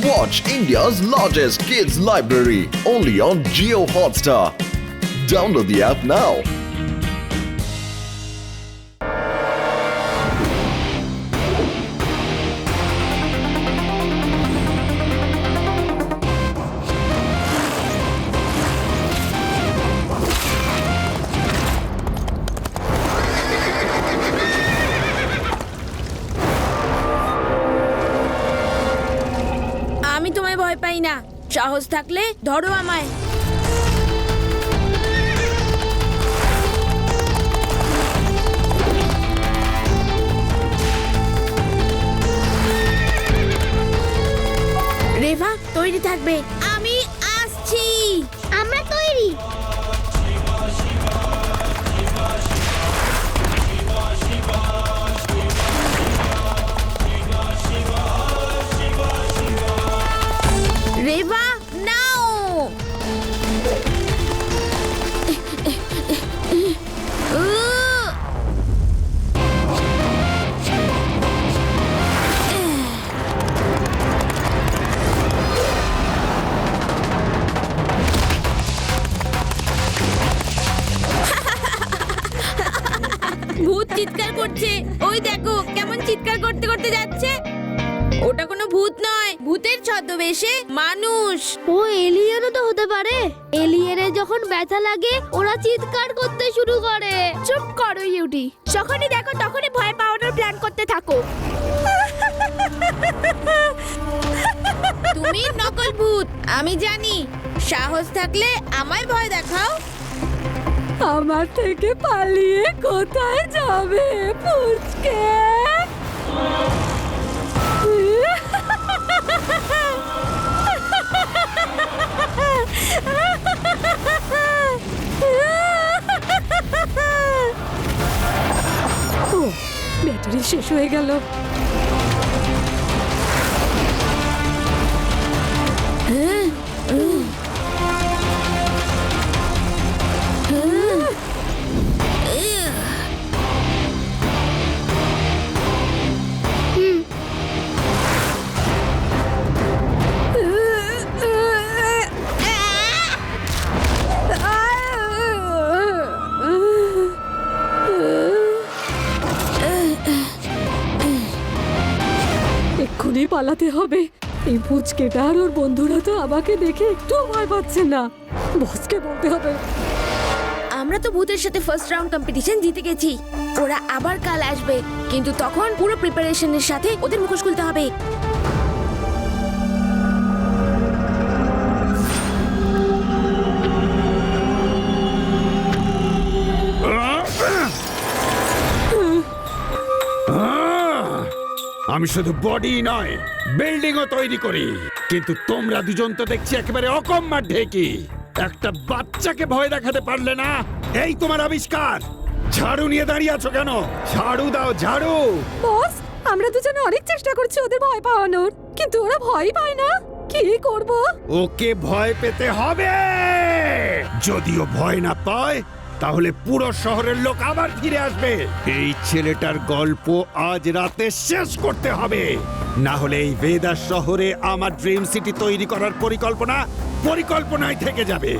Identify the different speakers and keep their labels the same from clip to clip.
Speaker 1: Watch India's largest kids library only on Jio Hotstar. Download the app now.
Speaker 2: আমি তোমায় ভয় পাই না। সাহস থাকলে ধরো আমায়। রেভা তৈরি থাকবে, আমি আসছি।
Speaker 3: আমরা তৈরি।
Speaker 2: রেভা নাও। ভূত চিৎকার করছে, ওই দেখো কেমন চিৎকার করতে করতে যাচ্ছে। ওটা কোনো ভূত নয়, ভূতের ছদ্মবেশে মানুষ।
Speaker 3: ও এলিয়েনও তো হতে পারে। এলিয়েনের যখন ব্যথা লাগে ওরা চিৎকার করতে শুরু করে। চুপ করো ইউটি, যখনই দেখো তখনই ভয় পাওয়ানোর প্ল্যান করতে থাকো।
Speaker 2: তুমি নকল ভূত, আমি জানি। সাহস থাকলে আমায় ভয় দেখাও।
Speaker 3: আমার থেকে পালিয়ে কোথায় যাবে পুচকে? ও ব্যাটারি শেষ হয়ে গেল। এক্ষুনি পালাতে হবে। এই পুচকেটা আর ওর বন্ধুরা তো আমাকে দেখে একটু ভয় পাচ্ছে না। বসকে বলতে হবে।
Speaker 2: আমরা তো ভূতের সাথে ফার্স্ট রাউন্ড কম্পিটিশন জিতে গেছি। ওরা আবার কাল আসবে, কিন্তু তখন পুরো প্রিপারেশনের সাথে ওদের মুখোশ খুলতে হবে।
Speaker 4: আমি শুধু বডি নয়, বিল্ডিংও তৈরি করি, কিন্তু তোমরা দুজন তো দেখছি একেবারে অকম্মার ঢেকি। একটা বাচ্চাকে ভয় দেখাতে পারলে না। এই তোমার আবিষ্কার। ঝাড়ু নিয়ে দাঁড়িয়ে আছো কেন? ঝাড়ু দাও, ঝাড়ু।
Speaker 3: বস, আমরা দুজনে অনেক চেষ্টা করছি ওদের ভয় পাওয়ানোর, কিন্তু ওরা ভয় পায় না। কি করব?
Speaker 4: ওকে ভয় পেতে হবে। যদিও ভয় না পায়, তাহলে পুরো শহরের লোক আবার ফিরে আসবে। এই ছেলেটার গল্প আজ রাতে শেষ করতে হবে, না হলে এই ভেদাস শহরে আমার ড্রিম সিটি তৈরি করার পরিকল্পনায় থেকে যাবে।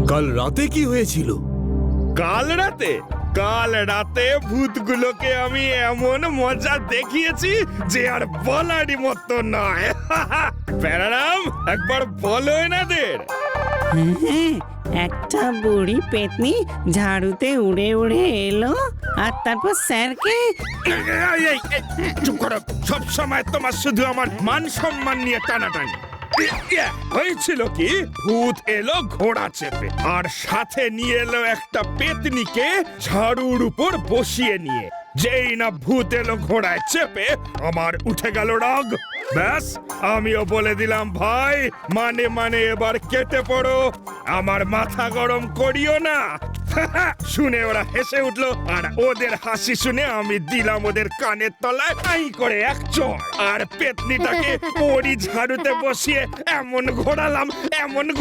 Speaker 5: কাল রাতে কি হয়েছিল?
Speaker 6: কাল রাতে ভূতগুলোকে আমি এমন মজা দেখিয়েছি যে আর বলারই মতো নয়। প্যারারাম, একবার বলো এনাদের।
Speaker 7: একটা বুড়ি পেতনি ঝাড়ুতে উড়ে উড়ে এলো, আর তারপর স্যারকে।
Speaker 6: চুপ করো, সব সময় তোমার শুধু আমার মান সম্মান নিয়ে টানাটানি। হয়েছিল কি, ভূত এলো ঘোড়া চেপে, আর সাথে নিয়ে এলো একটা পেতনিকে ঝাড়ুর উপর বসিয়ে নিয়ে। যেই না ভূত এলো ঘোড়ায় চেপে, আমার উঠে গেল রাগ। ব্যাস, আমিও বলে দিলাম, ভাই মানে এবার কেটে পড়ো, আমার মাথা গরম করিও না। শুনে ওরা হেসে উঠলো, আর ওদের হাসি শুনে আমি দিলাম ওদের কানের তলায় আই করে এক চড়, আর পেতনিটাকে ওরই ঝাড়ুতে বসিয়ে এমন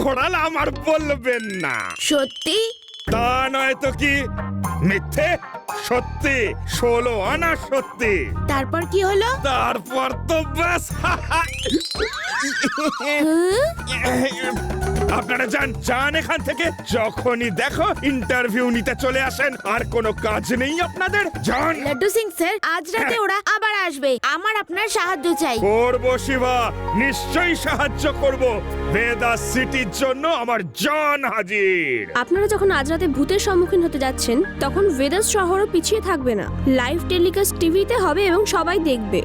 Speaker 6: ঘোরালাম আর বলবেন না।
Speaker 2: সত্যি?
Speaker 6: তা নয় তো কি। মিথ্যে সত্যি, 16 আনা সত্যি।
Speaker 2: তারপর কি হলো?
Speaker 6: তারপর তো ব্যাস আপনারা যান এখান থেকে। যখনই দেখো ইন্টারভিউ নিতে চলে আসেন, আর কোনো কাজ নেই আপনাদের। যান।
Speaker 2: লাড্ডু সিং স্যার, আজ রাতে ওরা আবার আসবে, আমার আপনার সাহায্য চাই।
Speaker 6: করবো শিবা, নিশ্চয়ই সাহায্য করব। বেদাস সিটির জন্য আমার জান হাজির।
Speaker 3: আপনারা যখন আজ রাতে ভূতের সম্মুখীন হতে যাচ্ছেন, তখন ভেদাস শহরও পিছিয়ে থাকবে না। লাইভ টেলিকাস্ট টিভিতে হবে এবং সবাই দেখবে।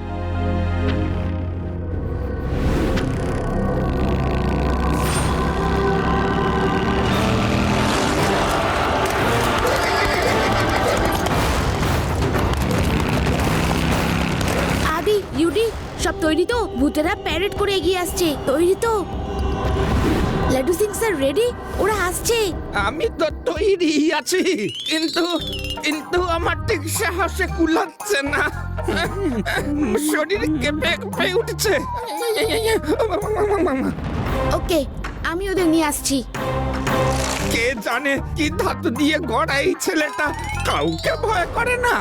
Speaker 2: আদি, ইউডি, সব তৈরি তো? ভূতেরা প্যারেড করে এগিয়ে আসছে, তৈরি তো? Laddu Singh sir ready? ওরা আসছে।
Speaker 8: আমি তো তৈরি আছি, কিন্তু কিন্তু আমার ঠিক সাহসে কুলাচ্ছে না। শরীর কেঁপে কেঁপে উঠছে।
Speaker 2: ওকে, আমি ওদের নিয়ে আসছি।
Speaker 8: কে জানে কি ধাতু দিয়ে গড়া এই ছেলেটা, কাউকে ভয় করে না।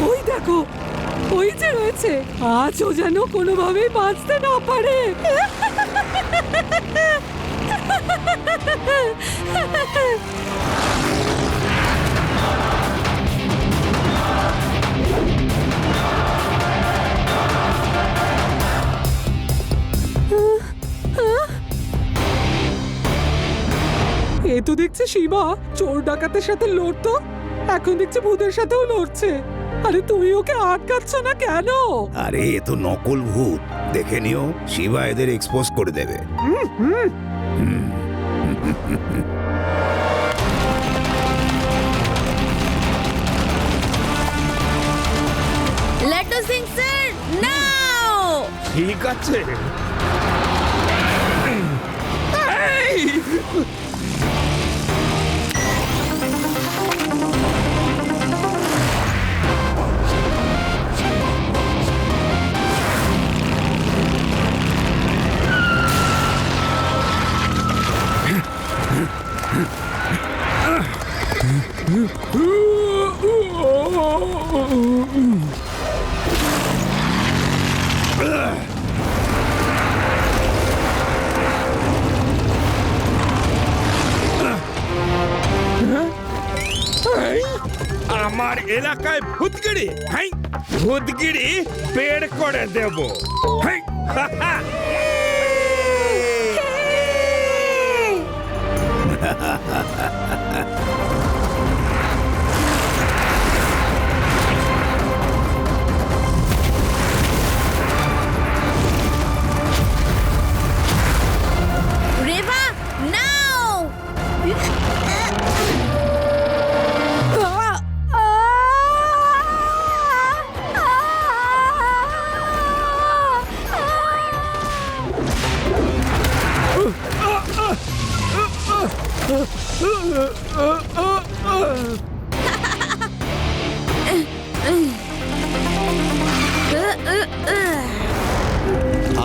Speaker 9: ওই দেখো, ওই যে রয়েছে, আজও যেন কোনোভাবেই বাঁচতে না পারে। এ তো দেখছি শিবা চোর ডাকাতের সাথে লড়তো, এখন দেখছি ভূতের সাথেও লড়ছে। আরে তুমি ওকে আটকাচ্ছ না কেন?
Speaker 4: আরে এ তো নকল ভূত, দেখে নিও, শিবা এদের এক্সপোজ করে দেবে।
Speaker 2: লাড্ডু সিং স্যার, নাও।
Speaker 6: ঠিক আছে। আমার এলাকায় ভূতগিরি, হাই ভূতগিরি বের করে দেব। হাই, হা, হা।
Speaker 2: রেভা, নাও।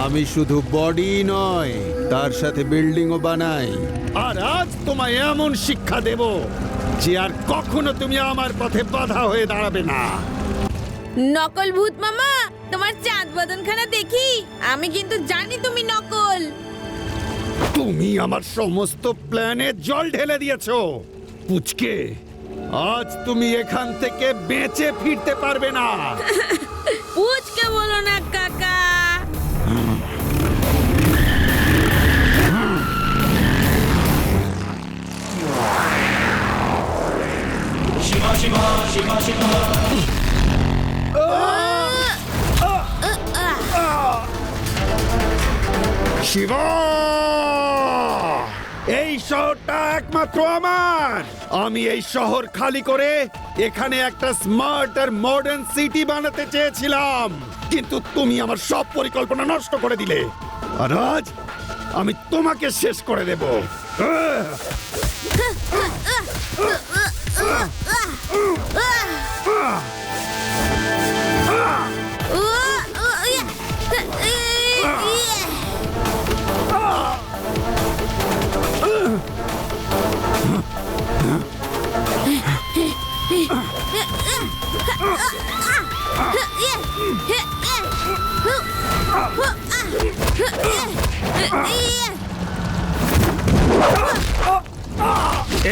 Speaker 10: আমি শুধু বডি নয়, তার সাথে বিল্ডিংও বানাই।
Speaker 4: আর আজ তোমায় এমন শিক্ষা দেব যে আর কখনো তুমি আমার পথে বাধা হয়ে দাঁড়াবে না।
Speaker 2: নকল ভূত মামা, তোমার চাঁদ বদনখানা দেখি। আমি কিন্তু জানি তুমি নকল।
Speaker 4: তুমি আমার সমস্ত প্ল্যানে জল ঢেলে দিয়েছো পুচকে। আজ তুমি এখান থেকে বেঁচে ফিরতে পারবে না।
Speaker 2: পুচকে বলো না কাকা।
Speaker 4: শিবা, এই শহরটা একমাত্র আমার। আমি এই শহর খালি করে এখানে একটা স্মার্ট আর মডার্ন সিটি বানাতে চেয়েছিলাম, কিন্তু তুমি আমার সব পরিকল্পনা নষ্ট করে দিলে। আর আজ আমি তোমাকে শেষ করে দেব।
Speaker 2: ও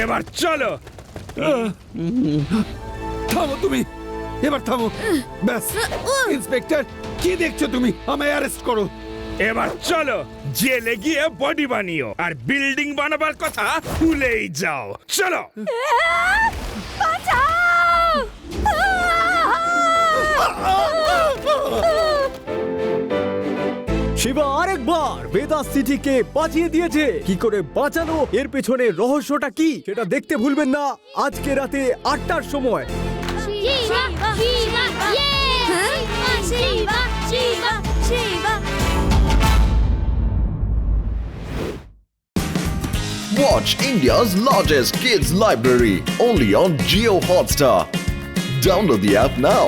Speaker 6: এবার চলো।
Speaker 4: থামো তুমি, এবার থামো। ব্যাস ইন্সপেক্টর, কি দেখছো তুমি? আমায় অ্যারেস্ট করো।
Speaker 6: এবার চলো জেলে গিয়ে বডি বানিও, আর বিল্ডিং বানাবার কথা ভুলেই যাও। চলো।
Speaker 5: শিবা আরেকবার বেদাস সিটিকে বাঁচিয়ে দিয়েছে। কি করে বাঁচানো, এর পেছনে রহস্যটা কি সেটা দেখতে ভুলবেন না আজকে রাতে 8টার সময়।
Speaker 3: শিবা শিবা ইয়ে Shiba Shiba Shiba.
Speaker 1: Watch India's largest kids library only on Geo Hotstar. Download the app now.